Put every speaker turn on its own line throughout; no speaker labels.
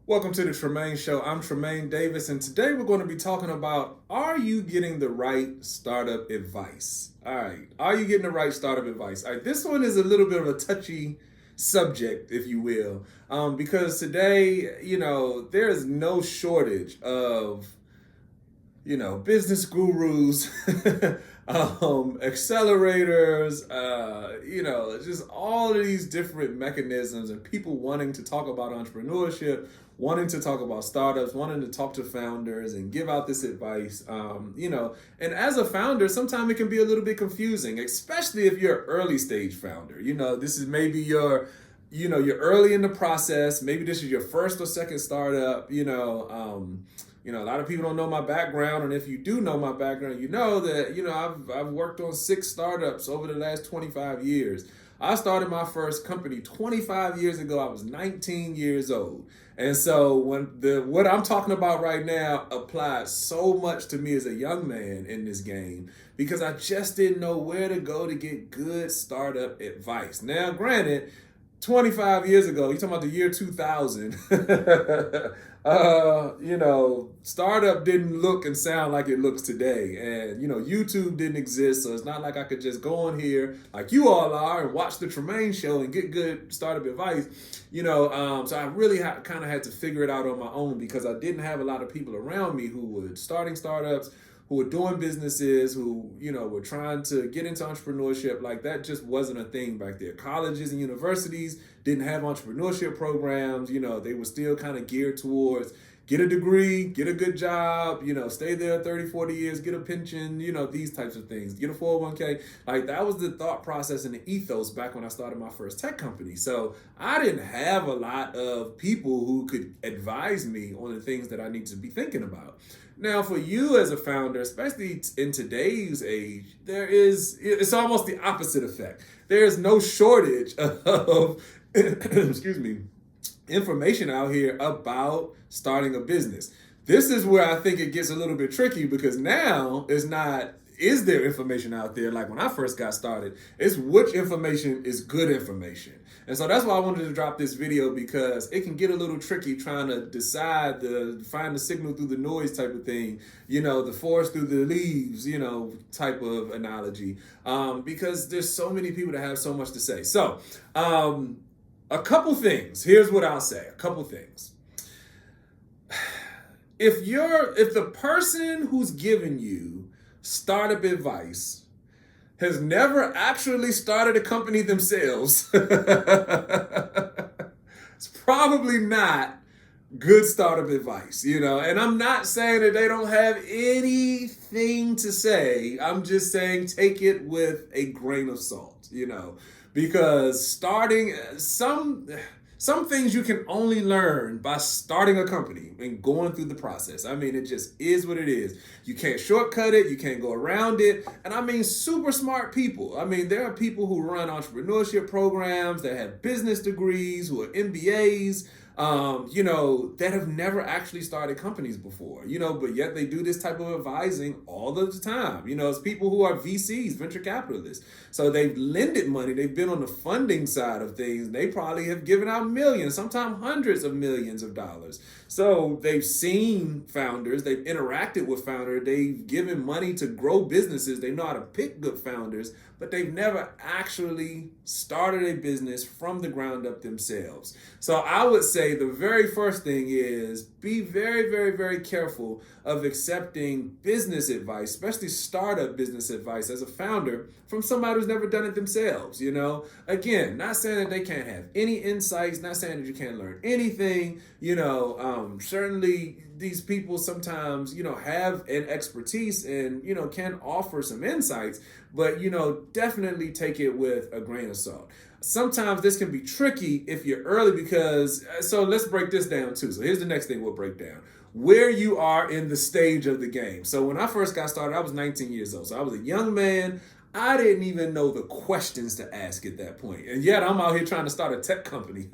Welcome to the Tremain Show. I'm Tremain Davis, and today we're going to be talking about, are you getting the right startup advice? All right, are you getting the right startup advice? All right, this one is a little bit of a touchy subject, if you will, because today, there is no shortage of business gurus, accelerators, just all of these different mechanisms and people wanting to talk about entrepreneurship, wanting to talk about startups, wanting to talk to founders and give out this advice. And as a founder, sometimes it can be a little bit confusing, especially if you're an early stage founder. This is maybe you're early in the process. Maybe this is your first or second startup, a lot of people don't know my background, and if you do know my background, you know that I've worked on 6 startups over the last 25 years. I started my first company 25 years ago. I was 19 years old, and so what I'm talking about right now applies so much to me as a young man in this game because I just didn't know where to go to get good startup advice. Now, granted, 25 years ago, you're talking about the year 2000, startup didn't look and sound like it looks today. And, YouTube didn't exist. So it's not like I could just go on here like you all are and watch the Tremain Show and get good startup advice. So I really kind of had to figure it out on my own because I didn't have a lot of people around me who were starting startups, who were doing businesses, who, were trying to get into entrepreneurship. Like that just wasn't a thing back there. Colleges and universities didn't have entrepreneurship programs. They were still kind of geared towards get a degree, get a good job, stay there 30, 40 years, get a pension, these types of things, get a 401k. Like that was the thought process and the ethos back when I started my first tech company. So I didn't have a lot of people who could advise me on the things that I need to be thinking about. Now, for you as a founder, especially in today's age, it's almost the opposite effect. There's no shortage of, excuse me, information out here about starting a business. This is where I think it gets a little bit tricky because now it's not, is there information out there? Like when I first got started, it's which information is good information. And so that's why I wanted to drop this video because it can get a little tricky trying to decide find the signal through the noise type of thing, the forest through the leaves, type of analogy, because there's so many people that have so much to say. So a couple things. Here's what I'll say. A couple things. If the person who's giving you startup advice has never actually started a company themselves, it's probably not good startup advice, and I'm not saying that they don't have anything to say. I'm just saying take it with a grain of salt, because starting some things you can only learn by starting a company and going through the process. I mean, it just is what it is. You can't shortcut it. You can't go around it. And I mean, super smart people. I mean, there are people who run entrepreneurship programs that have business degrees, who are MBAs, that have never actually started companies before, but yet they do this type of advising all of the time. It's people who are VCs, venture capitalists. So they've lended money. They've been on the funding side of things. They probably have given out millions, sometimes hundreds of millions of dollars. So they've seen founders. They've interacted with founders. They've given money to grow businesses. They know how to pick good founders, but they've never actually started a business from the ground up themselves. So I would say the very first thing is be very, very, very careful of accepting business advice, especially startup business advice as a founder from somebody who's never done it themselves. Again, not saying that they can't have any insights, not saying that you can't learn anything, certainly these people sometimes, have an expertise and, can offer some insights, but, definitely take it with a grain of salt. Sometimes this can be tricky if you're early so let's break this down too. So here's the next thing we'll break down. Where you are in the stage of the game. So when I first got started, I was 19 years old. So I was a young man. I didn't even know the questions to ask at that point. And yet I'm out here trying to start a tech company.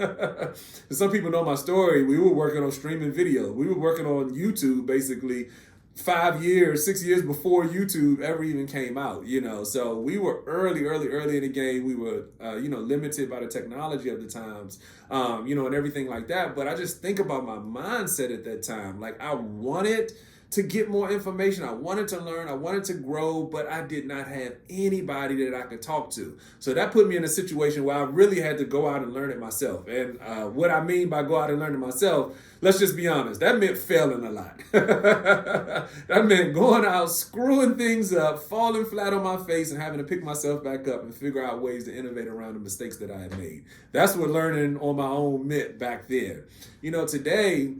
Some people know my story. We were working on streaming video. We were working on YouTube basically 5 years, 6 years before YouTube ever even came out, you know. So we were early in the game. We were, limited by the technology of the times, and everything like that. But I just think about my mindset at that time. Like, I wanted to get more information. I wanted to learn. I wanted to grow, but I did not have anybody that I could talk to. So that put me in a situation where I really had to go out and learn it myself. And what I mean by go out and learn it myself, let's just be honest, that meant failing a lot. That meant going out, screwing things up, falling flat on my face, and having to pick myself back up and figure out ways to innovate around the mistakes that I had made. That's what learning on my own meant back then. Today,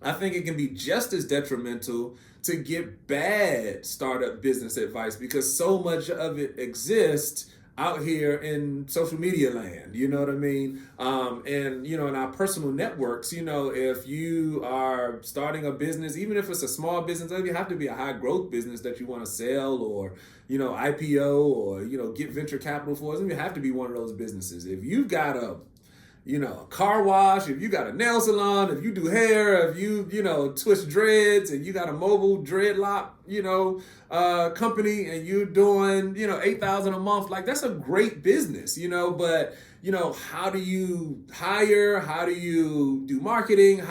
I think it can be just as detrimental to get bad startup business advice, because so much of it exists out here in social media land, you know what I mean? In our personal networks, if you are starting a business, even if it's a small business, it have to be a high growth business that you want to sell or, IPO or, get venture capital for. It doesn't have to be one of those businesses. If you've got a car wash, if you got a nail salon, if you do hair, if you, twist dreads, and you got a mobile dreadlock, company, and you're doing, $8,000 a month, like, that's a great business, but, how do you hire? How do you do marketing?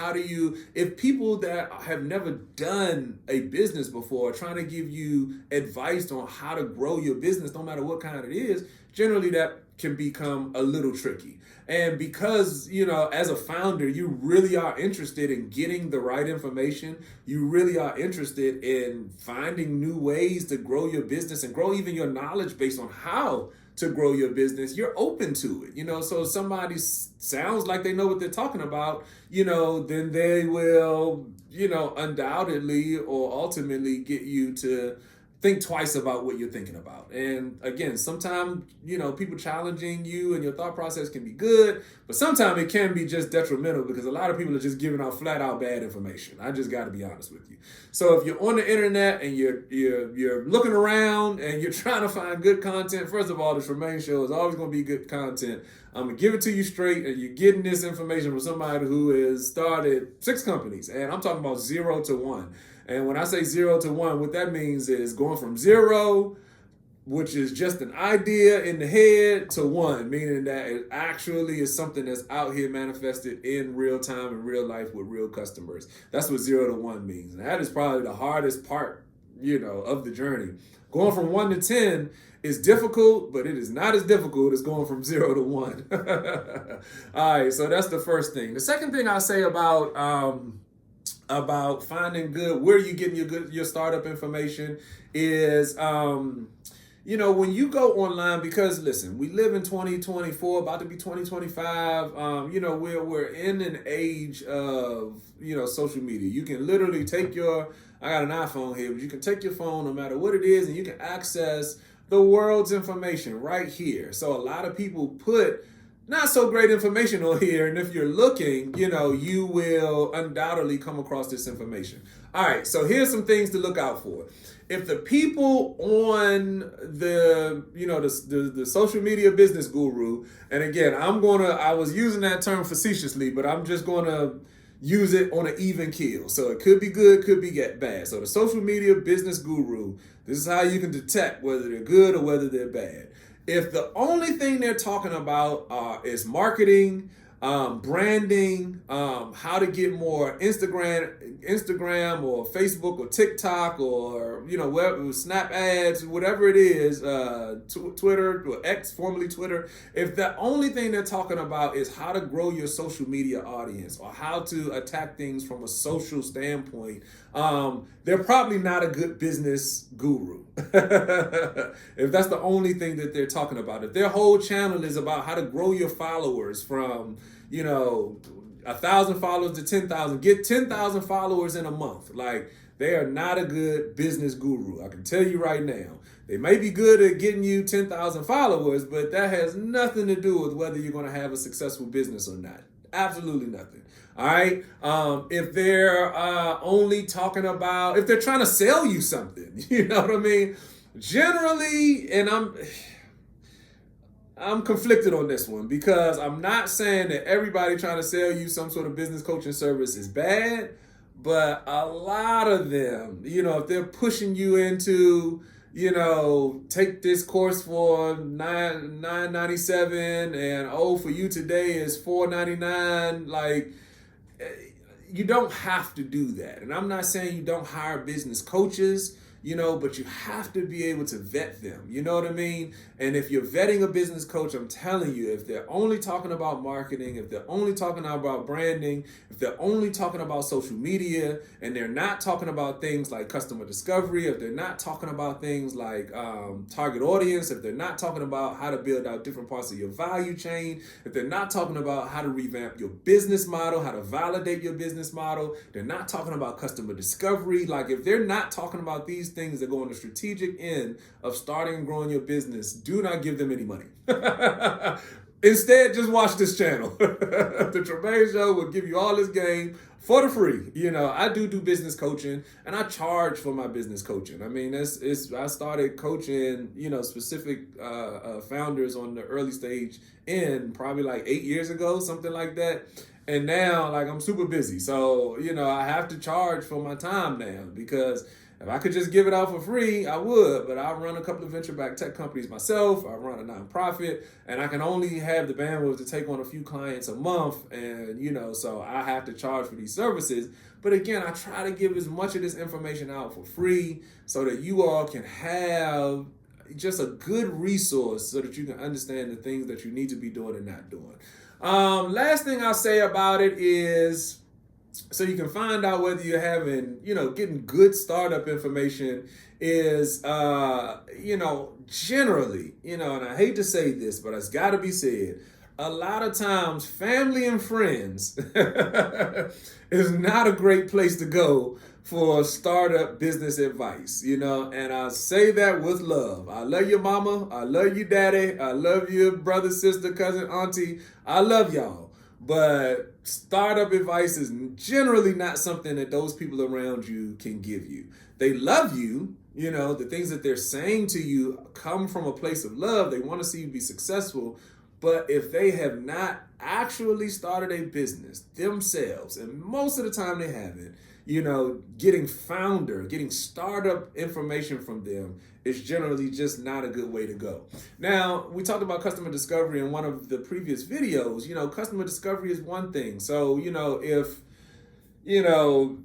If people that have never done a business before are trying to give you advice on how to grow your business, no matter what kind it is, generally that can become a little tricky. And because, as a founder, you really are interested in getting the right information, you really are interested in finding new ways to grow your business and grow even your knowledge based on how to grow your business, you're open to it, so if somebody sounds like they know what they're talking about, then they will, undoubtedly or ultimately get you to think twice about what you're thinking about. And again, sometimes, people challenging you and your thought process can be good, but sometimes it can be just detrimental, because a lot of people are just giving out flat out bad information. I just got to be honest with you. So if you're on the internet and you're looking around and you're trying to find good content, first of all, the Tremain Show is always going to be good content. I'm going to give it to you straight, and you're getting this information from somebody who has started 6 companies, and I'm talking about 0 to 1. And when I say 0 to 1, what that means is going from 0, which is just an idea in the head, to 1, meaning that it actually is something that's out here manifested in real time, in real life, with real customers. That's what 0 to 1 means. And that is probably the hardest part, of the journey. Going from 1 to 10 is difficult, but it is not as difficult as going from 0 to 1. All right, so that's the first thing. The second thing I say about finding where are you getting your startup information is, when you go online, because listen, we live in 2024, about to be 2025. We're in an age of, social media. You can literally I got an iPhone here, but you can take your phone, no matter what it is, and you can access the world's information right here. So a lot of people put not so great information on here, and if you're looking, you will undoubtedly come across this information. All right, so here's some things to look out for. If the people on the social media business guru, and again, I was using that term facetiously, but I'm just gonna use it on an even keel. So it could be good, could be bad. So the social media business guru, this is how you can detect whether they're good or whether they're bad. If the only thing they're talking about is marketing, branding, how to get more Instagram or Facebook or TikTok or wherever, Snap ads, whatever it is, Twitter or X, formerly Twitter. If the only thing they're talking about is how to grow your social media audience or how to attack things from a social standpoint, they're probably not a good business guru. If that's the only thing that they're talking about. If their whole channel is about how to grow your followers from 1,000 followers to 10,000, get 10,000 followers in a month, like, they are not a good business guru. I can tell you right now. They may be good at getting you 10,000 followers, but that has nothing to do with whether you're going to have a successful business or not. Absolutely nothing. All right. If they're only talking about, if they're trying to sell you something, you know what I mean? Generally, and I'm conflicted on this one, because I'm not saying that everybody trying to sell you some sort of business coaching service is bad, but a lot of them, if they're pushing you into, take this course for $9.97, and for you today is $4.99. Like, you don't have to do that. And I'm not saying you don't hire business coaches, but you have to be able to vet them. You know what I mean? And if you're vetting a business coach, I'm telling you, if they're only talking about marketing, if they're only talking about branding, if they're only talking about social media, and they're not talking about things like customer discovery, if they're not talking about things like target audience, if they're not talking about how to build out different parts of your value chain, if they're not talking about how to revamp your business model, how to validate your business model, they're not talking about customer discovery. Like, if they're not talking about these things that go on the strategic end of starting and growing your business, do not give them any money. Instead, just watch this channel. The Tremain Show will give you all this game for the free. I do business coaching, and I charge for my business coaching. I mean, I started coaching, specific founders on the early stage in probably like 8 years ago, something like that. And now, like, I'm super busy. So, I have to charge for my time now, because if I could just give it out for free, I would, but I run a couple of venture-backed tech companies myself. I run a nonprofit, and I can only have the bandwidth to take on a few clients a month, and, so I have to charge for these services. But again, I try to give as much of this information out for free so that you all can have just a good resource so that you can understand the things that you need to be doing and not doing. Last thing I'll say about it is, so you can find out whether you're having, getting good startup information is, generally, and I hate to say this, but it's got to be said, a lot of times family and friends is not a great place to go for startup business advice, and I say that with love. I love your mama. I love you, daddy. I love your brother, sister, cousin, auntie. I love y'all. But startup advice is generally not something that those people around you can give you. They love you. The things that they're saying to you come from a place of love. They want to see you be successful. But if they have not actually started a business themselves, and most of the time they haven't, getting startup information from them is generally just not a good way to go. Now, we talked about customer discovery in one of the previous videos. Customer discovery is one thing. So, if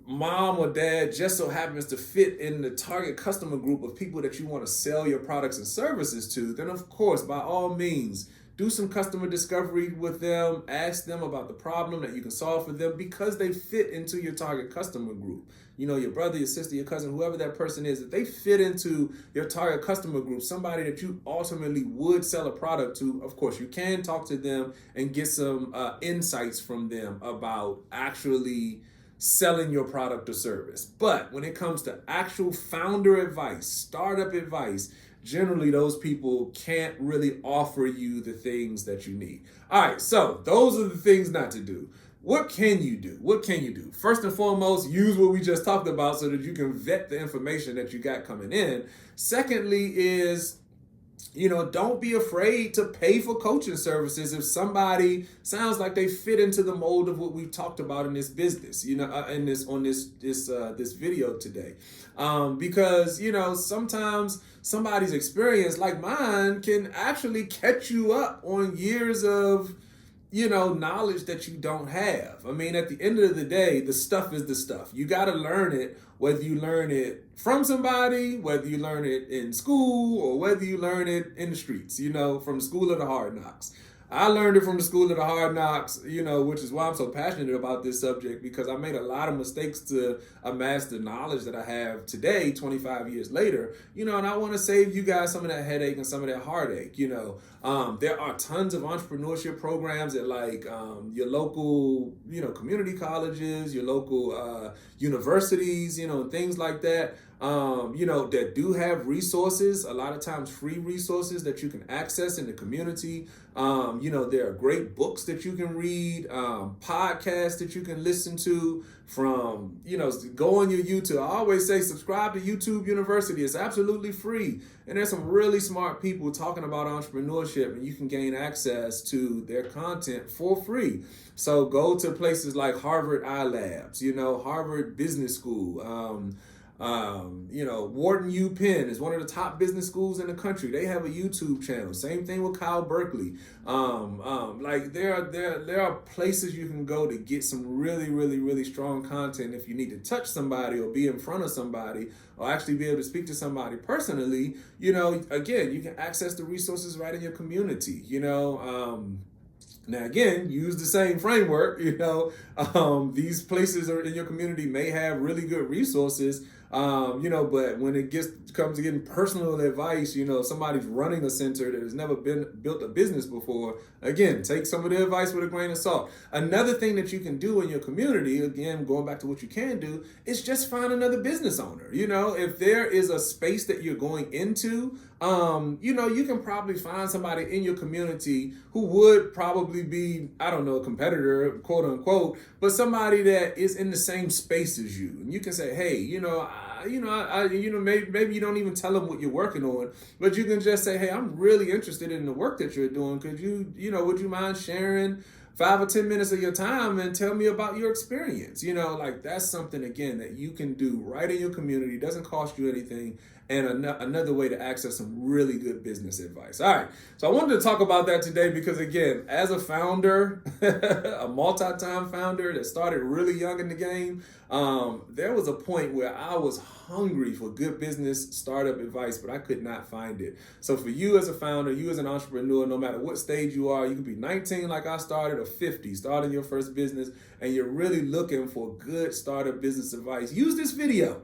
mom or dad just so happens to fit in the target customer group of people that you want to sell your products and services to, then of course, by all means, do some customer discovery with them. Ask them about the problem that you can solve for them because they fit into your target customer group. Your brother, your sister, your cousin, whoever that person is, if they fit into your target customer group, somebody that you ultimately would sell a product to, of course, you can talk to them and get some insights from them about actually selling your product or service. But when it comes to actual founder advice, startup advice, generally those people can't really offer you the things that you need. All right, so those are the things not to do. What can you do? First and foremost, use what we just talked about so that you can vet the information that you got coming in. Secondly is, don't be afraid to pay for coaching services if somebody sounds like they fit into the mold of what we've talked about in this business, in this video today. Because, sometimes somebody's experience like mine can actually catch you up on years of, knowledge that you don't have. I mean, at the end of the day, the stuff is the stuff. You got to learn it, whether you learn it from somebody, whether you learn it in school, or whether you learn it in the streets, from the school of the hard knocks. I learned it from the school of the hard knocks, which is why I'm so passionate about this subject, because I made a lot of mistakes to amass the knowledge that I have today, 25 years later, and I want to save you guys some of that headache and some of that heartache. There are tons of entrepreneurship programs at your local, community colleges, your local universities, and things like that. that do have resources, a lot of times free resources that you can access in the community. There are great books that you can read, podcasts that you can listen to from, go on your YouTube. I always say subscribe to YouTube University. It's absolutely free. And there's some really smart people talking about entrepreneurship, and you can gain access to their content for free. So go to places like Harvard iLabs, Harvard Business School, Wharton U Penn is one of the top business schools in the country. They have a YouTube channel. Same thing with Kyle Berkeley. There are places you can go to get some really, really, really strong content if you need to touch somebody or be in front of somebody or actually be able to speak to somebody personally. Again, you can access the resources right in your community. Now, again, use the same framework. These places are in your community may have really good resources, but when it comes to getting personal advice, if somebody's running a center that has never built a business before, again, take some of the advice with a grain of salt. Another thing that you can do in your community, again, going back to what you can do, is just find another business owner. If there is a space that you're going into, you can probably find somebody in your community who would probably be, a competitor, quote unquote, but somebody that is in the same space as you. And you can say, hey, maybe you don't even tell them what you're working on, but you can just say, hey, I'm really interested in the work that you're doing. Could would you mind sharing 5 or 10 minutes of your time and tell me about your experience? That's something, again, that you can do right in your community. It doesn't cost you anything. And another way to access some really good business advice. All right, so I wanted to talk about that today because, again, as a founder, a multi-time founder that started really young in the game, there was a point where I was hungry for good business startup advice, but I could not find it. So for you as a founder, you as an entrepreneur, no matter what stage you are, you could be 19 like I started or 50, starting your first business, and you're really looking for good startup business advice, use this video.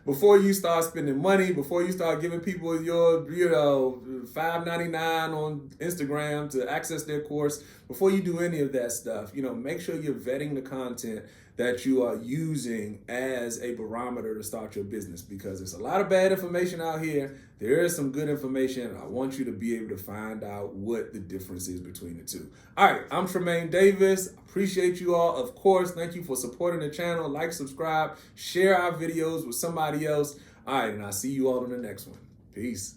Before you start spending money, before you start giving people your, $5.99 on Instagram to access their course, before you do any of that stuff, make sure you're vetting the content that you are using as a barometer to start your business, because there's a lot of bad information out here. There is some good information, and I want you to be able to find out what the difference is between the two. All right, I'm Tremain Davis. Appreciate you all. Of course, thank you for supporting the channel. Like, subscribe, share our videos with somebody else. All right, and I'll see you all on the next one. Peace.